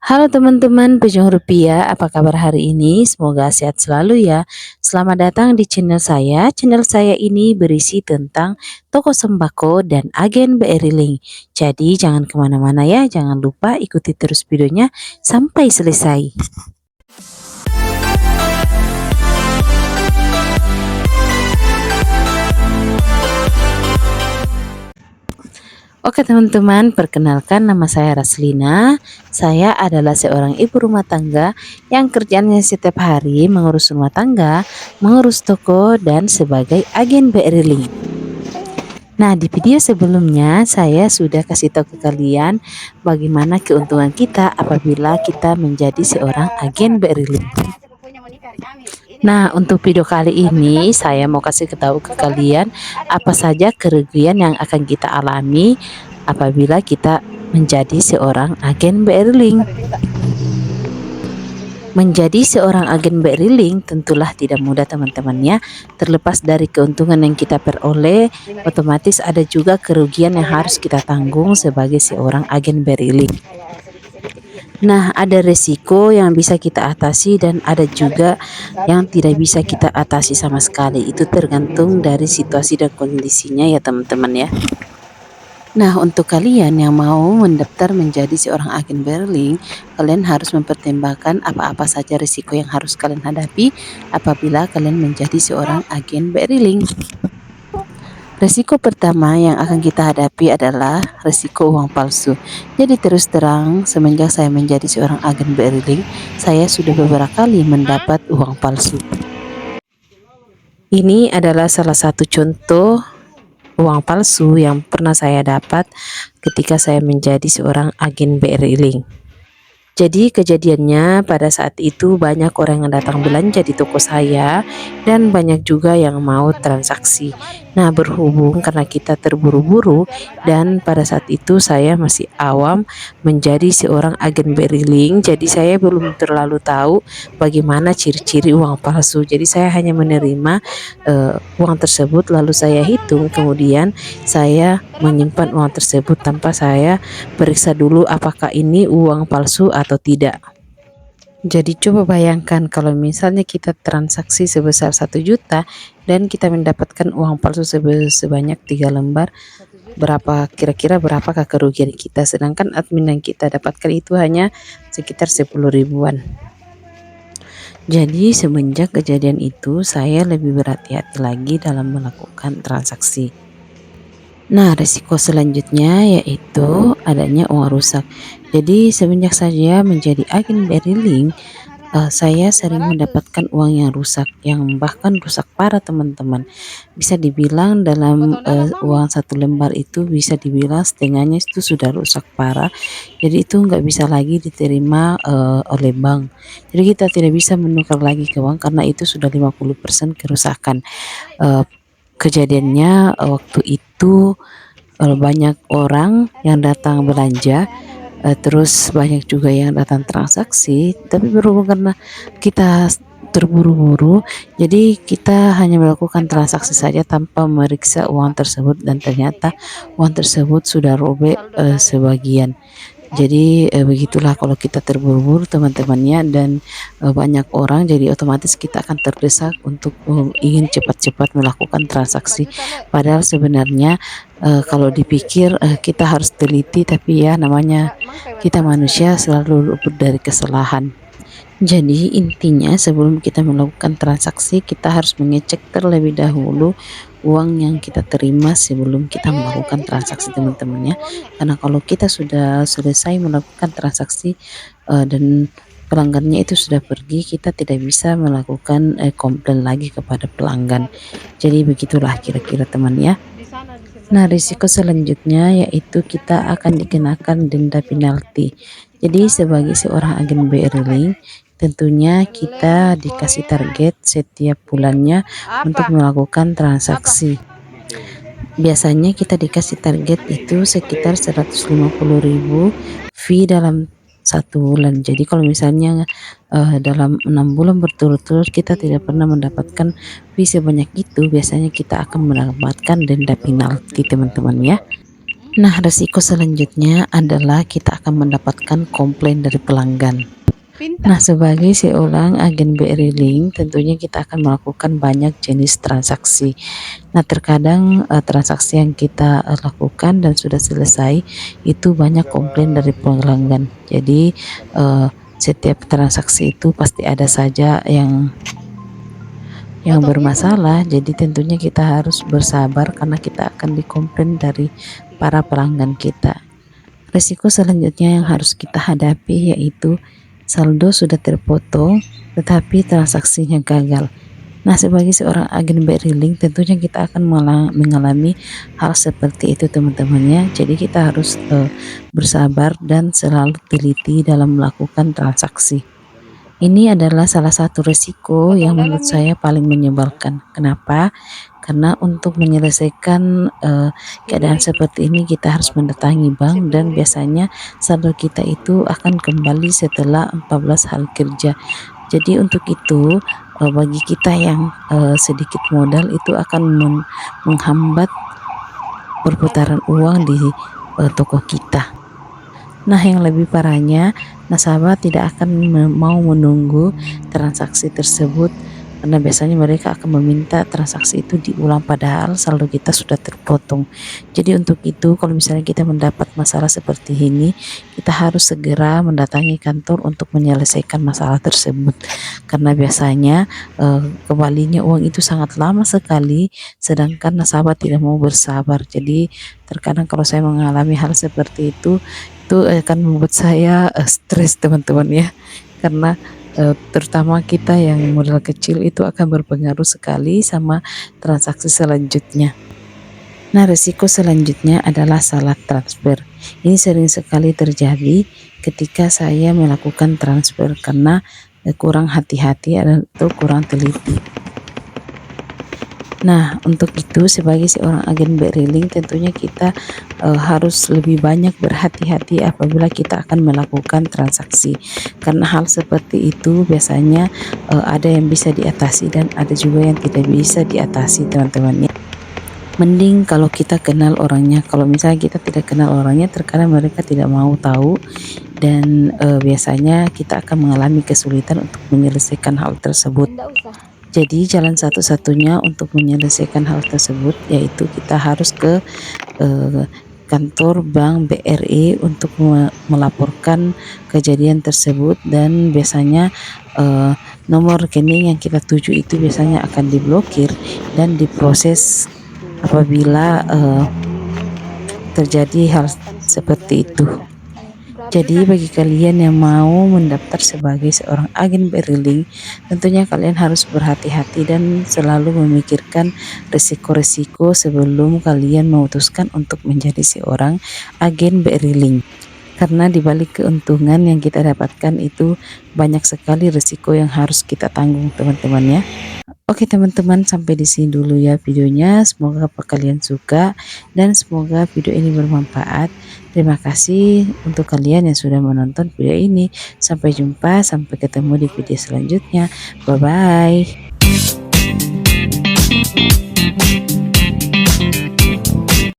Halo teman-teman pejuang rupiah, apa kabar hari ini? Semoga sehat selalu ya. Selamat datang di channel saya. Channel saya ini berisi tentang toko sembako dan agen BRI Link. Jadi jangan kemana-mana ya, jangan lupa ikuti terus videonya sampai selesai. Oke teman-teman, perkenalkan nama saya Raslina. Saya adalah seorang ibu rumah tangga yang kerjaannya setiap hari mengurus rumah tangga, mengurus toko, dan sebagai agen BRI Link. Nah, di video sebelumnya saya sudah kasih tahu ke kalian bagaimana keuntungan kita apabila kita menjadi seorang agen BRI Link. Nah, untuk video kali ini saya mau kasih tahu ke kalian apa saja kerugian yang akan kita alami apabila kita menjadi seorang agen BRI Link. Menjadi seorang agen BRI Link tentulah tidak mudah teman-teman ya. Terlepas dari keuntungan yang kita peroleh, otomatis ada juga kerugian yang harus kita tanggung sebagai seorang agen BRI Link. Nah, ada resiko yang bisa kita atasi dan ada juga yang tidak bisa kita atasi sama sekali. Itu tergantung dari situasi dan kondisinya ya teman-teman ya. Nah, untuk kalian yang mau mendaftar menjadi seorang agen BRI Link, kalian harus mempertimbangkan apa-apa saja risiko yang harus kalian hadapi apabila kalian menjadi seorang agen BRI Link. Risiko pertama yang akan kita hadapi adalah risiko uang palsu. Jadi terus terang, semenjak saya menjadi seorang agen BRI Link, saya sudah beberapa kali mendapat uang palsu. Ini adalah salah satu contoh uang palsu yang pernah saya dapat ketika saya menjadi seorang agen BRI Link. Jadi kejadiannya pada saat itu banyak orang yang datang belanja di toko saya dan banyak juga yang mau transaksi. Nah, berhubung karena kita terburu-buru dan pada saat itu saya masih awam menjadi seorang agen BRI Link, jadi saya belum terlalu tahu bagaimana ciri-ciri uang palsu. Jadi saya hanya menerima uang tersebut lalu saya hitung, kemudian saya menyimpan uang tersebut tanpa saya periksa dulu apakah ini uang palsu atau tidak. Jadi coba bayangkan kalau misalnya kita transaksi sebesar 1 juta dan kita mendapatkan uang palsu sebanyak 3 lembar, kira-kira berapakah kerugian kita, sedangkan admin yang kita dapatkan itu hanya sekitar 10 ribuan. Jadi semenjak kejadian itu saya lebih berhati-hati lagi dalam melakukan transaksi. Nah, risiko selanjutnya yaitu adanya uang rusak. Jadi semenjak saya menjadi agen BRI Link, saya sering mendapatkan uang yang rusak, yang bahkan rusak parah teman-teman. Bisa dibilang dalam uang 1 lembar itu bisa dibilang setengahnya itu sudah rusak parah. Jadi itu nggak bisa lagi diterima oleh bank. Jadi kita tidak bisa menukar lagi ke bank karena itu sudah 50% kerusakan. Kejadiannya waktu itu banyak orang yang datang belanja, terus banyak juga yang datang transaksi, tapi berhubung karena kita terburu-buru, jadi kita hanya melakukan transaksi saja tanpa meriksa uang tersebut dan ternyata uang tersebut sudah robek sebagian. Jadi begitulah kalau kita terburu-buru teman-temannya dan banyak orang, jadi otomatis kita akan terdesak untuk ingin cepat-cepat melakukan transaksi. Padahal sebenarnya kalau dipikir kita harus teliti, tapi ya namanya kita manusia selalu luput dari kesalahan. Jadi intinya sebelum kita melakukan transaksi kita harus mengecek terlebih dahulu uang yang kita terima sebelum kita melakukan transaksi teman-teman ya. Karena kalau kita sudah selesai melakukan transaksi dan pelanggannya itu sudah pergi, kita tidak bisa melakukan komplain lagi kepada pelanggan. Jadi begitulah kira-kira teman ya. Nah, risiko selanjutnya yaitu kita akan dikenakan denda penalti. Jadi sebagai seorang agen BRI Link, tentunya kita dikasih target setiap bulannya untuk melakukan transaksi. Biasanya kita dikasih target itu sekitar 150.000 fee dalam 1 bulan. Jadi kalau misalnya dalam 6 bulan berturut-turut kita tidak pernah mendapatkan fee sebanyak itu, biasanya kita akan mendapatkan denda penalti teman-teman ya. Nah, resiko selanjutnya adalah kita akan mendapatkan komplain dari pelanggan. Nah, sebagai seorang agen BRI Link, tentunya kita akan melakukan banyak jenis transaksi. Nah, terkadang transaksi yang kita lakukan dan sudah selesai itu banyak komplain dari pelanggan. Jadi setiap transaksi itu pasti ada saja yang bermasalah. Jadi tentunya kita harus bersabar karena kita akan dikomplain dari para pelanggan kita. Risiko selanjutnya yang harus kita hadapi yaitu saldo sudah terpotong tetapi transaksinya gagal. Nah, sebagai seorang agen BRI Link tentunya kita akan mengalami hal seperti itu teman-temannya. Jadi kita harus bersabar dan selalu teliti dalam melakukan transaksi. Ini adalah salah satu risiko yang menurut saya paling menyebalkan. Kenapa? Karena untuk menyelesaikan keadaan seperti ini kita harus mendatangi bank dan biasanya saldo kita itu akan kembali setelah 14 hari kerja. Jadi untuk itu bagi kita yang sedikit modal itu akan menghambat perputaran uang di toko kita. Nah, yang lebih parahnya, nasabah tidak akan mau menunggu transaksi tersebut karena biasanya mereka akan meminta transaksi itu diulang padahal saldo kita sudah terpotong. Jadi untuk itu kalau misalnya kita mendapat masalah seperti ini, kita harus segera mendatangi kantor untuk menyelesaikan masalah tersebut. Karena biasanya kembalinya uang itu sangat lama sekali sedangkan nasabah tidak mau bersabar. Jadi terkadang kalau saya mengalami hal seperti itu akan membuat saya stres teman-teman ya, karena terutama kita yang modal kecil itu akan berpengaruh sekali sama transaksi selanjutnya. Nah, risiko selanjutnya adalah salah transfer. Ini sering sekali terjadi ketika saya melakukan transfer karena kurang hati-hati atau kurang teliti. Nah, untuk itu sebagai seorang agen BRI Link tentunya kita harus lebih banyak berhati-hati apabila kita akan melakukan transaksi. Karena hal seperti itu biasanya ada yang bisa diatasi dan ada juga yang tidak bisa diatasi, teman-teman ya. Mending kalau kita kenal orangnya. Kalau misalnya kita tidak kenal orangnya, terkadang mereka tidak mau tahu dan biasanya kita akan mengalami kesulitan untuk menyelesaikan hal tersebut. Jadi jalan satu-satunya untuk menyelesaikan hal tersebut yaitu kita harus ke kantor bank BRI untuk melaporkan kejadian tersebut dan biasanya nomor rekening yang kita tuju itu biasanya akan diblokir dan diproses apabila terjadi hal seperti itu. Jadi bagi kalian yang mau mendaftar sebagai seorang agen BRI Link, tentunya kalian harus berhati-hati dan selalu memikirkan risiko-risiko sebelum kalian memutuskan untuk menjadi seorang agen BRI Link. Karena di balik keuntungan yang kita dapatkan itu banyak sekali risiko yang harus kita tanggung, teman-teman ya. Oke teman-teman, sampai di sini dulu ya videonya. Semoga kalian suka dan semoga video ini bermanfaat. Terima kasih untuk kalian yang sudah menonton video ini. Sampai jumpa, sampai ketemu di video selanjutnya. Bye bye.